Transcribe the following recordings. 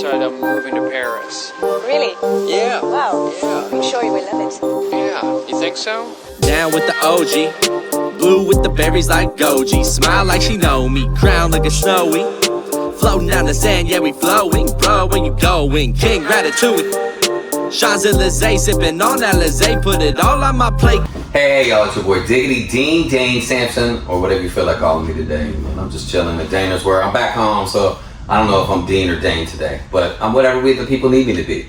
decided I'm moving to Paris. Really? Yeah. Wow. Yeah. I'm sure you will love it. Yeah. You think so? Down with the OG, blue with the berries like Goji. Smile like she know me, crown looking snowy. Floating down the sand, yeah we flowing. Bro, where you going? King Ratatouille. Champs-Élysées, sipping on Alizé, put it all on my plate. Hey y'all, it's your boy Diggity Dean Dane Sampson, or whatever you feel like calling me today. I'm just chilling at Dana's where I'm back home, so I don't know if I'm Dean or Dane today, but I'm whatever the people need me to be.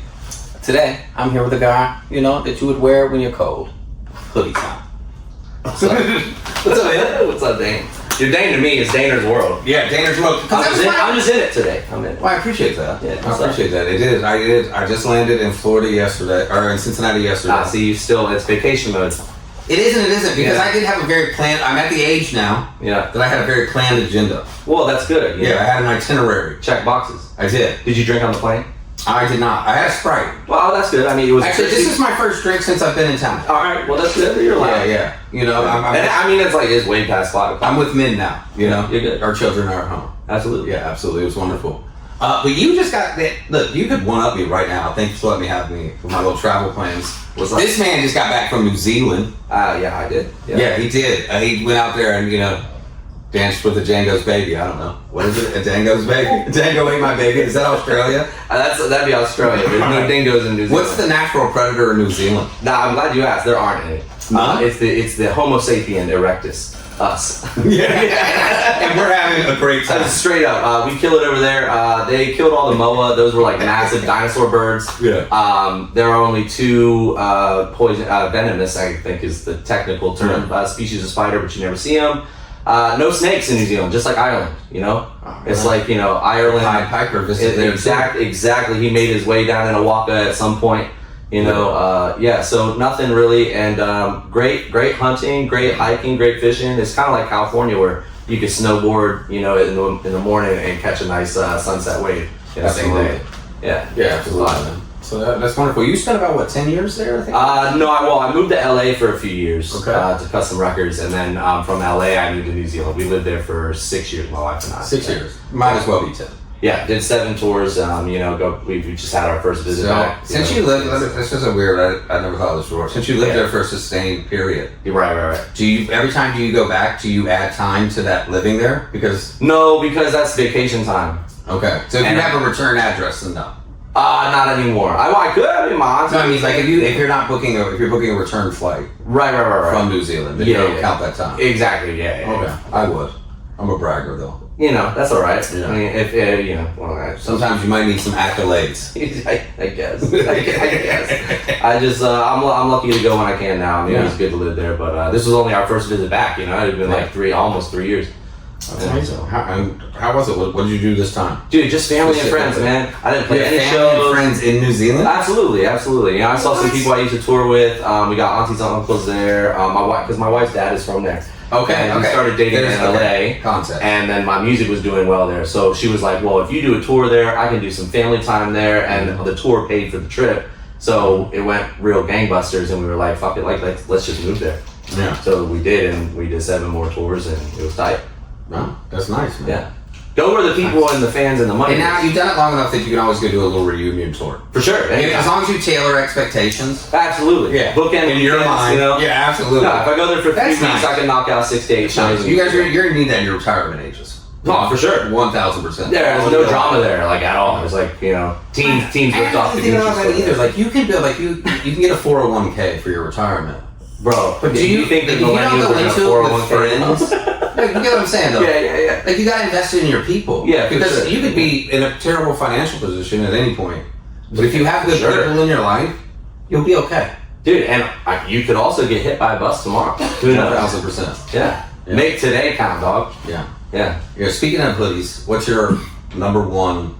Today, I'm here with a guy, that you would wear when you're cold. Hoodie time. What's up? What's up, man? What's up, Dane? Your Dane to me is Daner's World. Yeah, Dana's World. I'm just in it today. I'm in it. Well, I appreciate that. Yeah, I appreciate that. It is. I just landed in Florida yesterday, or in Cincinnati yesterday. I see you still. It's vacation mode. It isn't, because I did have a very planned, I'm at the age now that I had a very planned agenda. Well, that's good. Yeah, I had an itinerary. Check boxes. I did. Did you drink on the plane? I did not. I had a Sprite. Well, that's good. I mean, it was... Actually, this is my first drink since I've been in town. All right, well, that's good. You're allowed. Yeah. It's way past 5 o'clock. I'm with men now, You're good. Our children are at home. Absolutely. Yeah, absolutely. It was wonderful. But you just got that. Look, you could one-up me right now. Thanks for letting me have me with my little travel plans. This man just got back from New Zealand. Yeah, I did. Yeah, he did. He went out there and, danced with the Django's baby. I don't know. What is it? A Django's baby? Django ate my baby. Is that Australia? That'd be Australia. There's no dingoes in New Zealand. What's the natural predator in New Zealand? Nah, I'm glad you asked. There aren't any. It's the Homo sapien erectus. Us. And we're having a great time. Straight up. We kill it over there. They killed all the moa. Those were like massive dinosaur birds. Yeah. There are only 2 venomous, I think is the technical term, species of spider, but you never see them. No snakes in New Zealand, just like Ireland, It's like, Ireland. Pied Piper visited there. Exactly. He made his way down in Awaka at some point, so nothing really. And great hunting, great hiking, great fishing. It's kind of like California where you could snowboard, in the morning and catch a nice sunset wave in the same day. Yeah, absolutely. So that's wonderful. You spent about 10 years there, I think? I moved to LA for a few years to cut some records, and then from LA I moved to New Zealand. We lived there for 6 years, my wife and I. 6 years. Might as well be 10. Yeah, did 7 tours. We just had our first visit back. Since you lived, this is a weird. I never thought of this before. Since you lived there for a sustained period, right. Every time you go back, do you add time to that living there? Because that's vacation time. Okay, so if you have a return address, then no. Not anymore. I could. I mean, my auntie. No, I mean, like if you're booking a return flight, right, from New Zealand, then you don't count that time. Exactly. Yeah. Okay, I would. I'm a bragger though. That's all right. Yeah. I mean, if sometimes you might need some accolades. I guess. I just I'm lucky to go when I can now. I mean, it's good to live there, but this was only our first visit back. It had been almost 3 years. That's amazing. How was it? What did you do this time? Dude, just family and friends, man. I didn't play any family shows. And friends in New Zealand? Absolutely. I saw some people I used to tour with. We got aunties and uncles there. Because my wife's dad is from there. Okay. We started dating in LA. Concept. And then my music was doing well there. So she was like, well, if you do a tour there, I can do some family time there. And the tour paid for the trip. So it went real gangbusters. And we were like, fuck it, let's just move there. Yeah. So we did, and we did 7 more tours, and it was tight. No, that's nice, man. Yeah. Go where the people and the fans and the money. And now you've done it long enough that you can always go do a little reunion tour. For sure. As long as you tailor expectations. Absolutely. Yeah. Bookend in your mind. Yeah, absolutely. No, if I go there for 3 weeks, I can knock out 6 to 8 shows. You guys, you're going to need that in your retirement ages. Oh, for sure. 1,000%. There's no drama there, at all. It's teams ripped off the either. You can do, you can get a 401k for your retirement. Bro, but do you think that millennials are going to 401k? You get what I'm saying, though? Yeah. You got to invest in your people. Yeah, because you could be in a terrible financial position at any point. But if you have good people in your life, you'll be okay. Dude, and you could also get hit by a bus tomorrow. 1,000%. Yeah. Make today count, dog. Yeah. Speaking of hoodies, what's your #1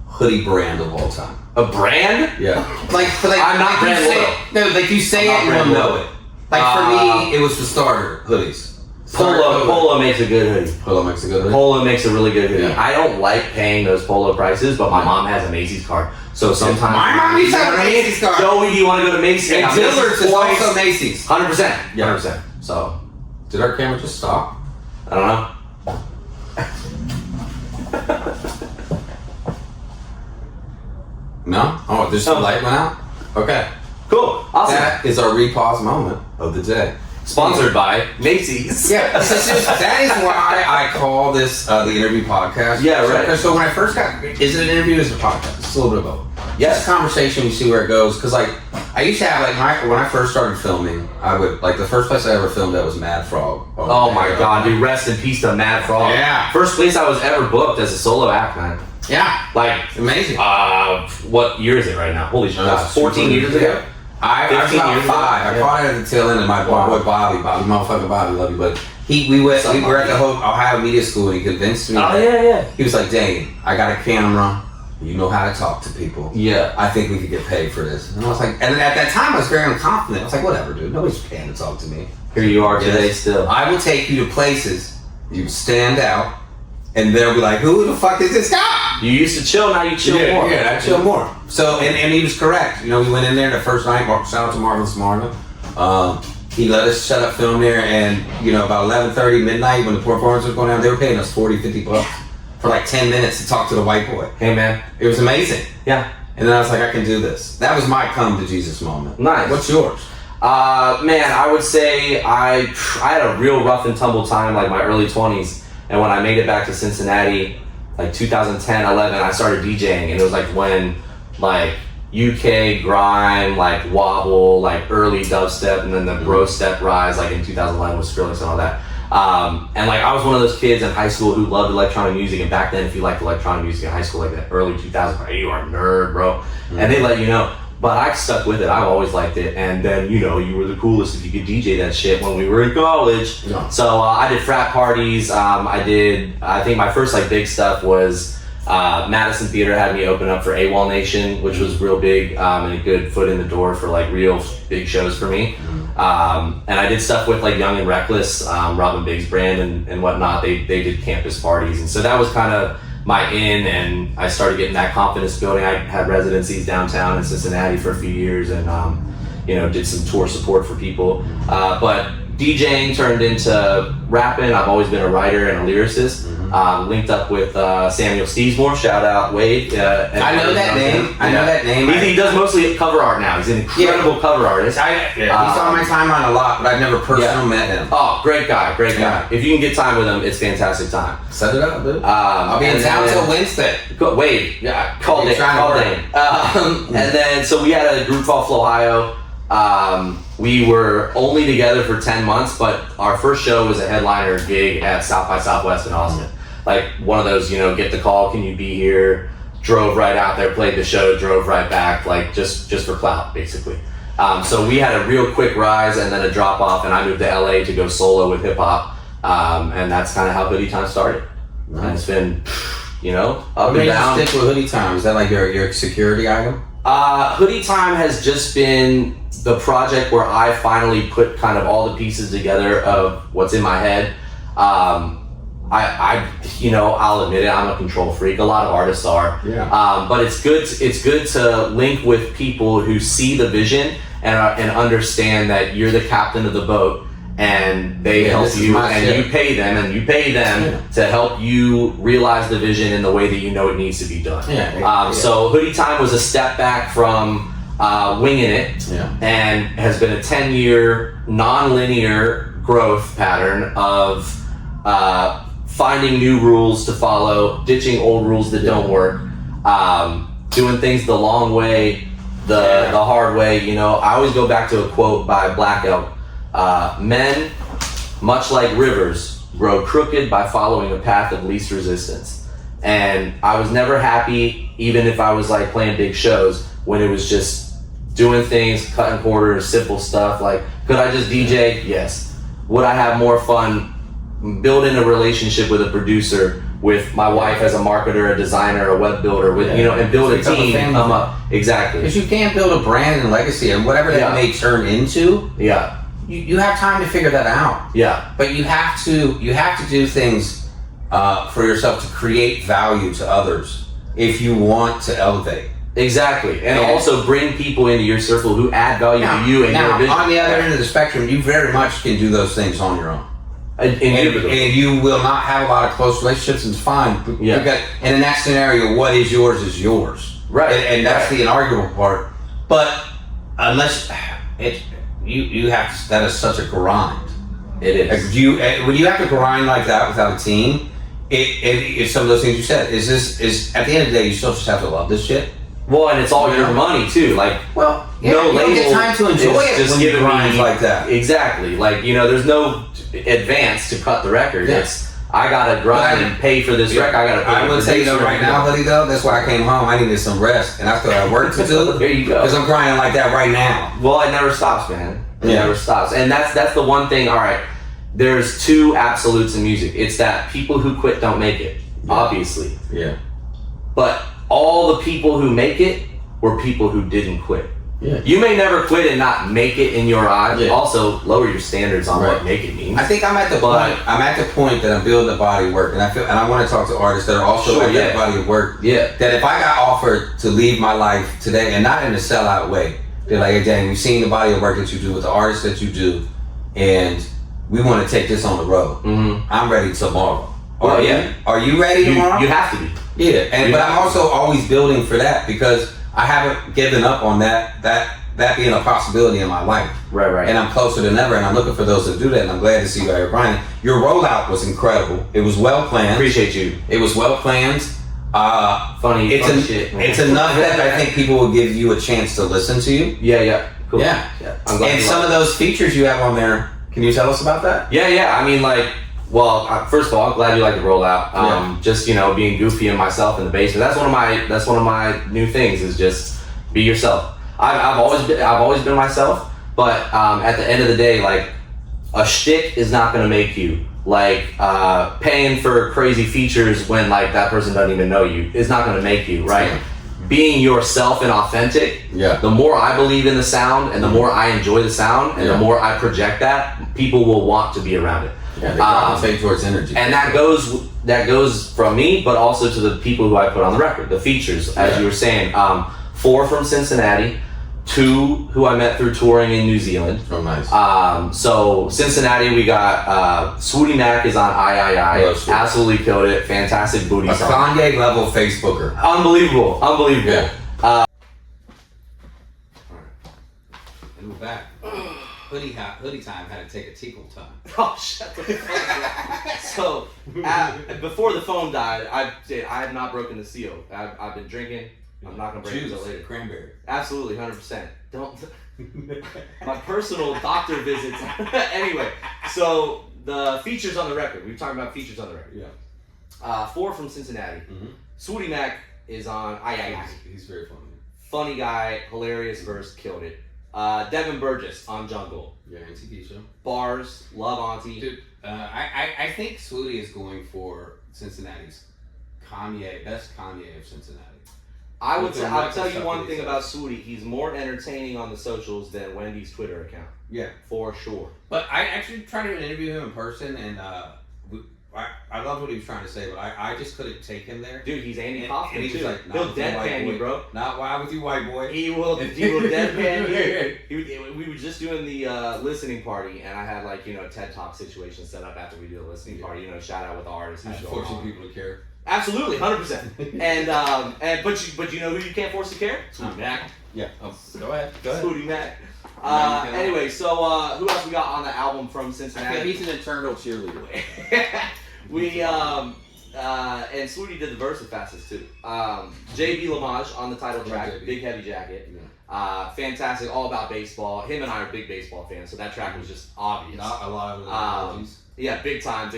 hoodie brand of all time? A brand? Yeah. I'm not brand loyal. No, you say it and you'll know it. For me, it was the starter hoodies. Polo makes a good hoodie. Polo makes a good hoodie? Polo makes a really good hoodie. Yeah. I don't like paying those Polo prices, but my mom has a Macy's card. So sometimes... My mom needs to have a Macy's card. Joey, do you want to go to Macy's? And Dillard's is also Macy's. 100%. 100%. So... Did our camera just stop? I don't know. No? Oh, just the light went out? Okay. Cool. Awesome. That is our repause moment of the day. Sponsored by Macy's. Yeah, that is why I call this the interview podcast. Yeah, right. So when I first got, is it an interview or is it a podcast? It's a little bit of both. Yes. It's a conversation, we see where it goes. Because like, I used to have when I first started filming, I would, the first place I ever filmed at was Mad Frog. Oh my God, dude, rest in peace to Mad Frog. Yeah. First place I was ever booked as a solo act, man. Yeah. Like, amazing. What year is it right now? Holy shit, 14 years ago? I was about 5. I caught it at the tail end of my boy Bobby, motherfucking Bobby, love you, but we were at the Ohio Media School and he convinced me. Oh yeah. He was like, Dane, I got a camera. You know how to talk to people. Yeah. I think we could get paid for this. And I was like, and at that time I was very unconfident. I was like, whatever, dude. Nobody's paying to talk to me. Here you are today still. I will take you to places. You stand out, and they'll be like, who the fuck is this guy? You used to chill, now you chill more. Yeah, I chill more. So, and he was correct. You know, we went in there the first night. Shout out to Marvelous Marvin. He let us shut up film there, and you know, about 11:30 midnight when the performance was going down, they were paying us $40-$50 for like 10 minutes to talk to the white boy. Hey man, it was amazing. Yeah. And then I was like, I can do this. That was my come to Jesus moment. Nice. What's yours? Man, I would say I had a real rough and tumble time, like my early 20s, and when I made it back to Cincinnati, like 2010, 11, I started DJing, and it was like when like UK grime, like wobble, like early dubstep, and then the bro step rise, like in 2011 was Skrillex and all that. And like I was one of those kids in high school who loved electronic music, and back then if you liked electronic music in high school, like that early 2000s, you are a nerd, bro. And they let you know. But I stuck with it. I've always liked it. And then, you know, you were the coolest if you could DJ that shit when we were in college. Yeah. So I did frat parties. I think my first like big stuff was Madison Theater had me open up for AWOL Nation, which was real big and a good foot in the door for like real big shows for me. And I did stuff with like Young and Reckless, Robin Biggs brand and whatnot. They did campus parties. And so that was kind of my in, and I started getting that confidence building. I had residencies downtown in Cincinnati for a few years, and you know, did some tour support for people. But DJing turned into rapping. I've always been a writer and a lyricist. Linked up with Samuel Steesmore. Shout out Wade. I know that name. I know that name. He does mostly cover art now. He's an incredible cover artist. He's on my timeline a lot, but I've never personally met him. Oh, great guy. If you can get time with him, it's fantastic time. Set it up, dude. I'll be in town till Wednesday. Wade. Yeah, call Dane. And then, so we had a group called Flowhio. We were only together for 10 months, but our first show was a headliner gig at South by Southwest in Austin. Like one of those, you know, get the call, can you be here? Drove right out there, played the show, drove right back, like just for clout, basically. So we had a real quick rise and then a drop off, and I moved to LA to go solo with hip hop. And that's kind of how Hoodie Time started. Nice. And it's been, you know, up and down. Stick with Hoodie Time. Is that like your security item? Hoodie Time has just been the project where I finally put kind of all the pieces together of what's in my head. You know, I'll admit it, I'm a control freak. A lot of artists are. Yeah. But it's good to link with people who see the vision and understand that you're the captain of the boat, and they help you, and you pay them to help you realize the vision in the way that you know it needs to be done. So Hoodie Time was a step back from winging it, and has been a 10-year non-linear growth pattern of finding new rules to follow, ditching old rules that don't work, doing things the long way, the hard way. You know, I always go back to a quote by Black Elk. Men, much like rivers, grow crooked by following a path of least resistance. And I was never happy, even if I was like playing big shows, when it was just doing things, cutting quarters, simple stuff. Like, could I just DJ? Yes. Would I have more fun building a relationship with a producer, with my wife as a marketer, a designer, a web builder, with you know, and build a team and come up? Exactly. Because you can't build a brand and legacy and whatever that may turn into. You have time to figure that out. But you have to do things for yourself to create value to others if you want to elevate. Exactly, and also bring people into your circle who add value to you and your vision. On the other end of the spectrum, you very much can do those things on your own. And you will not have a lot of close relationships, and it's fine. And in that scenario, what is yours is yours. Right. And that's the inarguable part. But unless you have that is such a grind. It is. When you have to grind like that without a team, it's some of those things you said. Is at the end of the day, you still just have to love this shit. Well, and it's all your money too. Like, well, no label. You don't get time to enjoy it just when you giving grind me like that. Exactly. Like, there's no advance to cut the record. Yeah. It's I gotta grind and pay for this record. I gotta pay. I'm gonna tell you though, right now, buddy. Though that's why I came home. I needed some rest, and I still have work to do. There you go. Because I'm grinding like that right now. Well, it never stops, man. It never stops, and that's the one thing. All right, there's two absolutes in music. It's that people who quit don't make it, obviously. Yeah. But all the people who make it were people who didn't quit. Yeah. You may never quit and not make it in your eyes. Yeah. Also, lower your standards on what make it means. I think I'm at the point. I'm at the point that I'm building a body of work, and I want to talk to artists that are also at that body of work. Yeah. That if I got offered to leave my life today, and not in a sellout way, they're like, "Hey, Dan, we've seen the body of work that you do with the artists that you do, and we want to take this on the road. Mm-hmm. I'm ready tomorrow. Well, Are you ready tomorrow? You have to be. Yeah, but I'm also always building for that because I haven't given up on that being a possibility in my life. Right. And I'm closer than ever, and I'm looking for those to do that, and I'm glad to see you out here grinding. Your rollout was incredible. It was well planned. Appreciate you. It was well planned. Funny shit. It's enough that I think people will give you a chance to listen to you. Yeah. Cool. Yeah. I'm glad And some of those features you have on there, can you tell us about that? Yeah. I mean, like, well, first of all, I'm glad you like the rollout. Just being goofy and myself in the basement. That's one of my new things is just be yourself. I've always been myself, but at the end of the day, like a shtick is not gonna make you. Like paying for crazy features when like that person doesn't even know you is not gonna make you, right? Yeah. Being yourself and authentic. Yeah. The more I believe in the sound, and the more I enjoy the sound, and the more I project that, people will want to be around it. Yeah, they gravitate towards energy. And that goes from me, but also to the people who I put on the record. The features, as you were saying, 4 from Cincinnati. 2 who I met through touring in New Zealand. Oh, nice. So Cincinnati, we got Swooty Mac is on I. Absolutely killed it. Fantastic booty song. Kanye level Facebooker. Unbelievable. Yeah. Alright. And we're back. Hoodie time had to take a tickle time. Oh, shut the fuck up. So, before the phone died, I have not broken the seal. I've been drinking. I'm not gonna break it until later. Cranberry. Absolutely, 100%. Don't. My personal doctor visits. Anyway, so the features on the record. We were talking about features on the record. Yeah. 4 from Cincinnati. Mm-hmm. Swooty Mac is on I. He's very funny. Funny guy, hilarious verse, killed it. Devin Burgess on Jungle. Yeah, NTV show. Bars, love Auntie. Dude, I think Swooty is going for Cincinnati's best Kanye of Cincinnati. I'll tell you one thing about Swooty. He's more entertaining on the socials than Wendy's Twitter account. Yeah. For sure. But I actually tried to interview him in person, and I loved what he was trying to say, but I just couldn't take him there. Dude, he's Andy Kaufman, and he too. was like, he'll deadpan you, bro. Not why with you, white boy. He will deadpan you. We were just doing the listening party, and I had like, a TED Talk situation set up after we do the listening party, shout out with the artists. He's forcing people to care. Absolutely, 100%. But you know who you can't force to care? Swooty Mac. Yeah. Go ahead. Swooty Mac. Anyway, so who else we got on the album from Cincinnati? He's an eternal cheerleader. And Swooty did the verse the fastest too. JB Lamage on the title track, Big Heavy Jacket. Yeah. Fantastic, all about baseball. Him and I are big baseball fans, so that track was just obvious. Not a lot of analogies. Yeah, big time.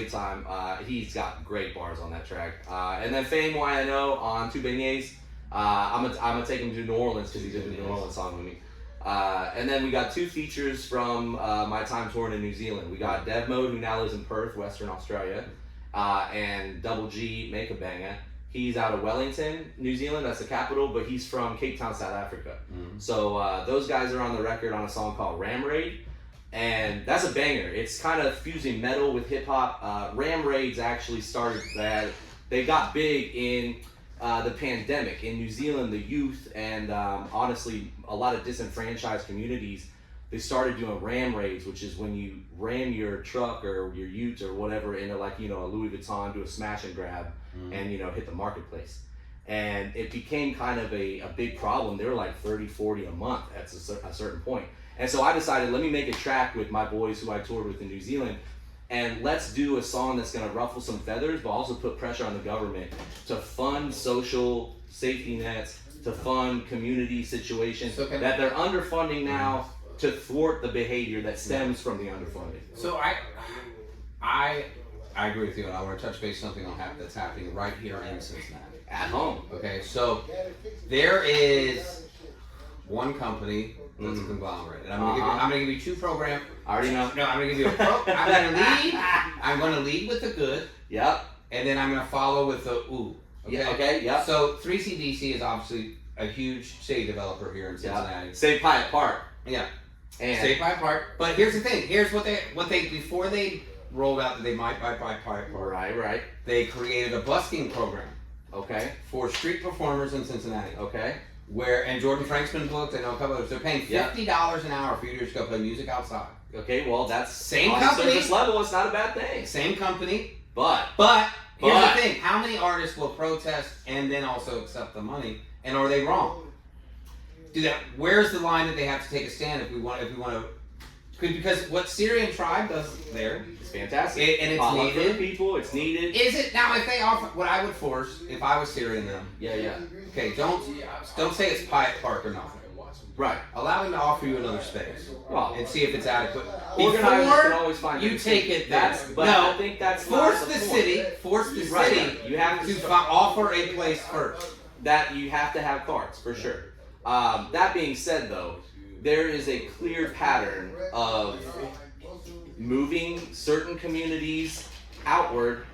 He's got great bars on that track. And then Fame YNO on Two Beignets. I'm gonna take him to New Orleans because he did a New Orleans song with me. And then we got 2 features from my time touring in New Zealand. We got Dev Mode, who now lives in Perth, Western Australia, and Double G, Make a Banger. He's out of Wellington, New Zealand. That's the capital, but he's from Cape Town, South Africa. Mm-hmm. So those guys are on the record on a song called Ram Raid. And that's a banger. It's kind of fusing metal with hip hop. Ram Raids actually started they got big in the pandemic in New Zealand. The youth and honestly a lot of disenfranchised communities, they started doing ram raids, which is when you ram your truck or your ute or whatever into like a Louis Vuitton, do a smash and grab, and hit the marketplace. And it became kind of a big problem. They were like 30, 40 a month at a certain point. And so I decided, let me make a track with my boys who I toured with in New Zealand, and let's do a song that's going to ruffle some feathers, but also put pressure on the government to fund social safety nets, to fund community situations that they're underfunding now to thwart the behavior that stems from the underfunding. So I agree with you, and I want to touch base something that's happening right here in Cincinnati. At home. Okay, so there is one company that's a conglomerate, and I'm gonna give you two programs. I already know. No, I'm gonna give you I'm gonna lead with the good. Yep. And then I'm gonna follow with the ooh. Okay. Yeah, okay. Yep. So 3CDC is obviously a huge city developer here in Cincinnati. Yep. Save Pyatt Park. Yeah. And Save Pyatt Park. But here's the thing. Here's what they before they rolled out that they might buy Pyatt Park. Right. They created a busking program. Okay. For street performers in Cincinnati. Okay. And Jordan Franksman booked, I know a couple others. They're paying $50 an hour for you to just go play music outside. Okay, well that's same on company. Surface level, it's not a bad thing. Same company. But Here's the thing: how many artists will protest and then also accept the money? And are they wrong? Where's the line that they have to take a stand if we want to? Because what Syrian Tribe does there is fantastic, and it's needed. People, it's needed. Is it now? If they offer, what I would force if I was Syrian them. Yeah. Okay, don't say it's Pyatt Park or nothing. Right. Allow them to offer you another space and see if it's adequate. Organizers can always find you take it. I think that's force the city. Force the city. You have to offer a place first. That you have to have cards for sure. That being said, though, there is a clear pattern of moving certain communities outward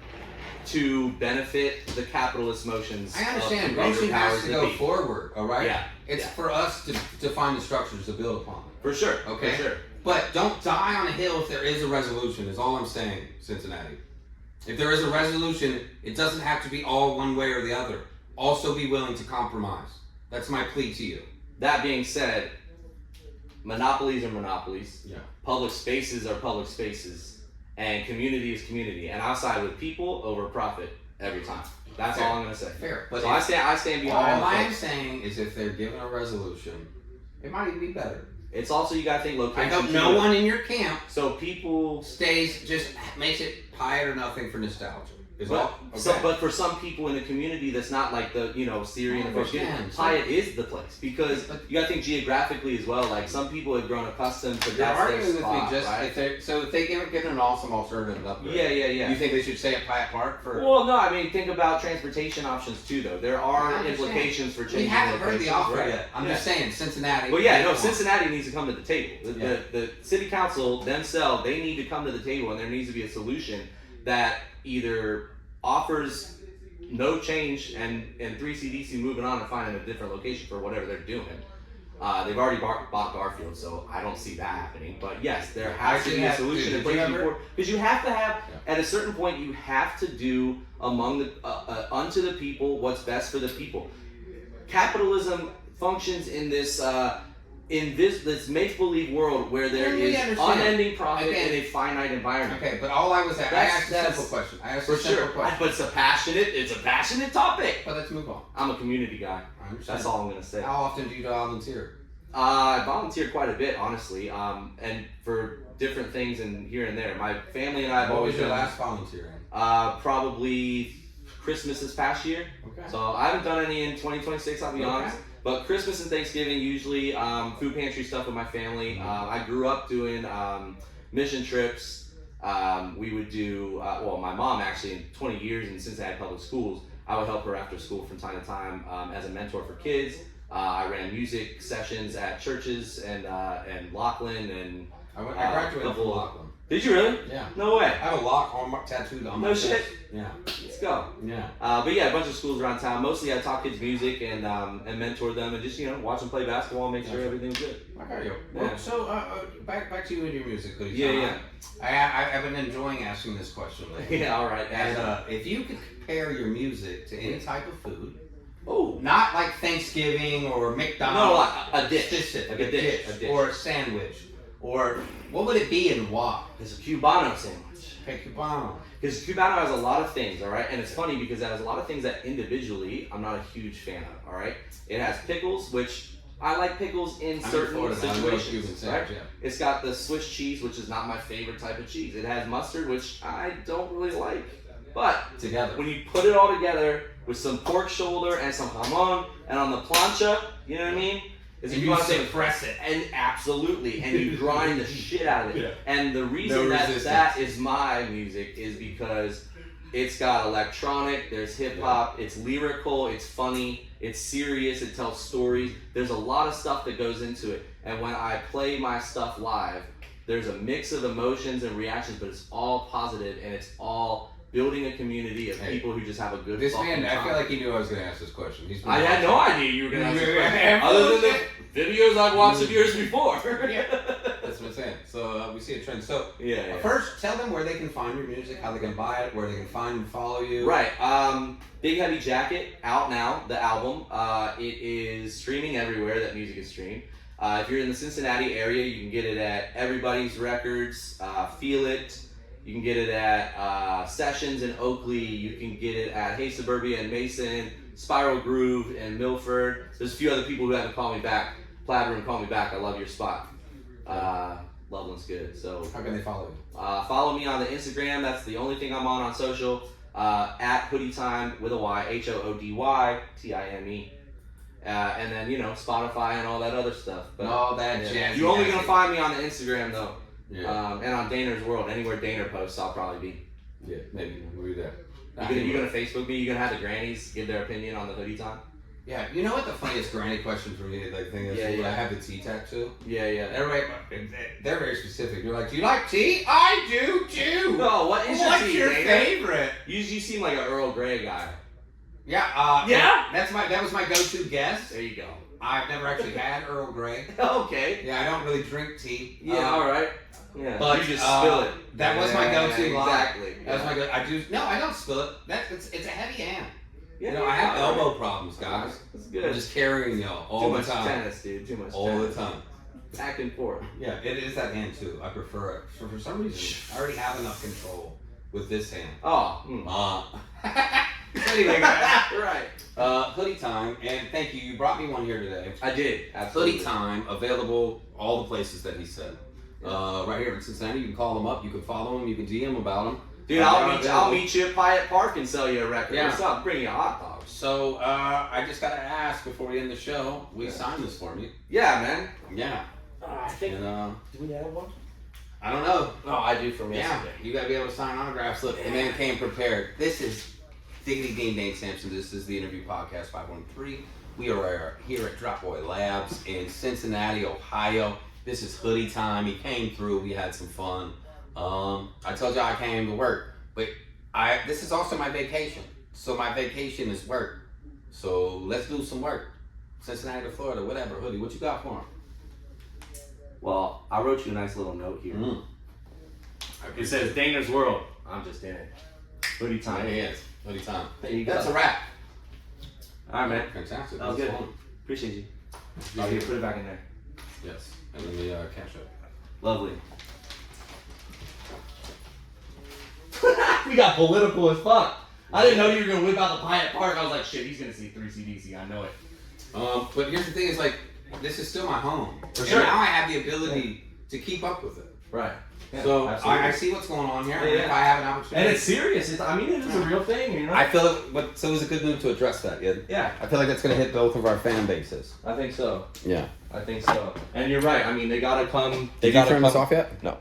to benefit the capitalist motions. I understand. Of Motion has to go be. forward, all right? Yeah. It's for us to find the structures to build upon. For sure. Okay? For sure. But don't die on a hill if there is a resolution, is all I'm saying, Cincinnati. If there is a resolution, it doesn't have to be all one way or the other. Also be willing to compromise. That's my plea to you. That being said, monopolies are monopolies. Yeah. Public spaces are public spaces. And community is community. And I'll side with people over profit every time. That's all I'm going to say. Fair. But so I stand behind. All I'm saying is if they're given a resolution, it might even be better. It's also, you got to think location. I hope no one in your camp people just makes it pie or nothing for nostalgia. But for some people in the community that's not like the Syrian or Pyatt is the place, because you got to think geographically as well. Like some people have grown accustomed to that's their spot, right? If they give an awesome alternative up there. Yeah. You think they should stay at Pyatt Park for? Well, no. I mean, think about transportation options too, though. There are implications for changing. We haven't heard the offer yet. I'm just saying, Cincinnati. Well, Cincinnati needs to come to the table. The city council themselves, they need to come to the table, and there needs to be a solution that either offers no change and 3CDC moving on and finding a different location for whatever they're doing. They've already bought Garfield, so I don't see that happening. But yes, there has to be a solution in place before, because you have to have at a certain point you have to do among the unto the people what's best for the people. Capitalism functions in this make-believe world where there is unending profit in a finite environment. Okay, but all I was I asked a simple question. But it's a passionate topic. But let's move on. I'm a community guy. That's all I'm gonna say. How often do you volunteer? I volunteer quite a bit, honestly, and for different things and here and there. My family and I have always done. What was your last volunteering? Probably Christmas this past year. Okay. So I haven't done any in 2026. I'll be honest. But Christmas and Thanksgiving, usually food pantry stuff with my family. I grew up doing mission trips. We would do, my mom actually, in 20 years in Cincinnati public schools, I would help her after school from time to time as a mentor for kids. I ran music sessions at churches and Laughlin and I graduated from Laughlin. Did you really? Yeah. No way. I have a lock tattooed on my chest. No shit. Yeah. Let's go. Yeah. But yeah, a bunch of schools around town. Mostly I taught kids music and mentor them and just watch them play basketball and make sure everything's good. I got you. Yeah. Well, so back to you and your music, Hoodie. Yeah. I've been enjoying asking this question lately. Yeah, all right. And if you could compare your music to any type of food, oh, not like Thanksgiving or McDonald's, no, like a dish, a dish, or a sandwich, Or what would it be and why? It's a Cubano sandwich. Okay, Cubano. Because Cubano has a lot of things, all right? And it's funny because it has a lot of things that individually I'm not a huge fan of, all right? It has pickles, which I like pickles in certain situations, right? Yeah. It's got the Swiss cheese, which is not my favorite type of cheese. It has mustard, which I don't really like. But Together. when you put it all together with some pork shoulder and some jamon and on the plancha, you know what I mean? Is And if you want to say suppress it. and absolutely, and you grind the shit out of it. Yeah. And the reason that is my music is because it's got electronic, there's hip hop, it's lyrical, it's funny, it's serious, it tells stories. There's a lot of stuff that goes into it. And when I play my stuff live, there's a mix of emotions and reactions, but it's all positive and it's all building a community of people who just have a good This fucking man, time. I feel like he knew I was going to ask this question. I had no idea you were going to ask this question. Other than the videos I've watched of yours before. That's what I'm saying. So we see a trend. So Yeah. first, tell them where they can find your music, how they can buy it, where they can find and follow you. Right. Big Heavy Jacket out now, the album. It is streaming everywhere that music is streamed. If you're in the Cincinnati area, you can get it at Everybody's Records, Feel It. You can get it at Sessions in Oakley. You can get it at Hey Suburbia in Mason, Spiral Groove in Milford. There's a few other people who haven't called me back. Plaid Room, call me back. I love your spot. Loveland's good. So How can they follow you? follow me on the Instagram. That's the only thing I'm on social. At Hoodie Time with a Y, HOODYTIME. And then, Spotify and all that other stuff. But All that jazz. you're only going to find me on the Instagram, though. Yeah. And on Daner's World. Anywhere Daner posts, I'll probably be. Yeah, maybe. We'll be there. You gonna Facebook me? You gonna have the grannies give their opinion on the Hoodie Time? Yeah, you know what the funniest granny question for me, like, thing is? Yeah. I have the tea tattoo. Yeah. Everybody, they're very specific. You're like, do you like tea? I do too. No, what is What's tea, your Daner? favorite? You seem like an Earl Grey guy. Yeah. Yeah? That was my go-to guess. There you go. I've never actually had Earl Grey. Okay. Yeah, I don't really drink tea. Yeah, all right. Yeah. But you just spill it. That was my go-to line. Exactly. That was my go. I don't spill it. It's a heavy hand. Yeah, I have elbow problems, guys. That's good. I'm just carrying y'all all Too the much time. tennis, dude. Too much All tennis. the time. Back and forth. Yeah, it is that hand too. I prefer it. For some reason, I already have enough control with this hand. Oh. Anyway, guys. Right. Hoodie Time, and thank you. You brought me one here today. I did. Absolutely. Hoodie Time, available all the places that he said. Right here in Cincinnati, you can call him up, you can follow him, you can DM about him. Dude, I'll meet you at Pyatt Park and sell you a record. Yeah. What's up? Bring you a hot dog. So, I just gotta ask before we end the show, will you sign this for me? Yeah, man. Yeah. I think. And, Do we have one? I don't know. No, I do from Yeah, yesterday. you gotta be able to sign autographs. Look, the man came prepared. This is Diggity Dean Dane Sampson. This is the Interview Podcast 513. We are here at Drop Boy Labs in Cincinnati, Ohio. This is Hoodie Time. He came through. We had some fun. I told you I came to work, but this is also my vacation. So my vacation is work. So let's do some work. Cincinnati to Florida, whatever. Hoodie, what you got for him? Well, I wrote you a nice little note here. It says Daner's World. I'm just in it. Hoodie Time. There he is. Hoodie Time. There you go. That's a wrap. All right, man. Fantastic. That was good. fun. Appreciate you. I'll put it back in there. Yes. And then the cash up. Lovely. We got political as fuck. I didn't know you were gonna whip out the Pyatt Park. I was like, shit, he's gonna see 3CDC. I know it. But here's the thing: is like, this is still my home. For and sure. now I have the ability to keep up with it. Right. Yeah, So absolutely. I see what's going on here. Yeah, and if I have an opportunity, And it's serious. It is a real thing, you know. I feel it. But so it was a good move to address that. Yeah. Yeah, I feel like that's gonna hit both of our fan bases. I think so. Yeah. I think so. And you're right. I mean, they gotta come. Did you turn this off yet? No.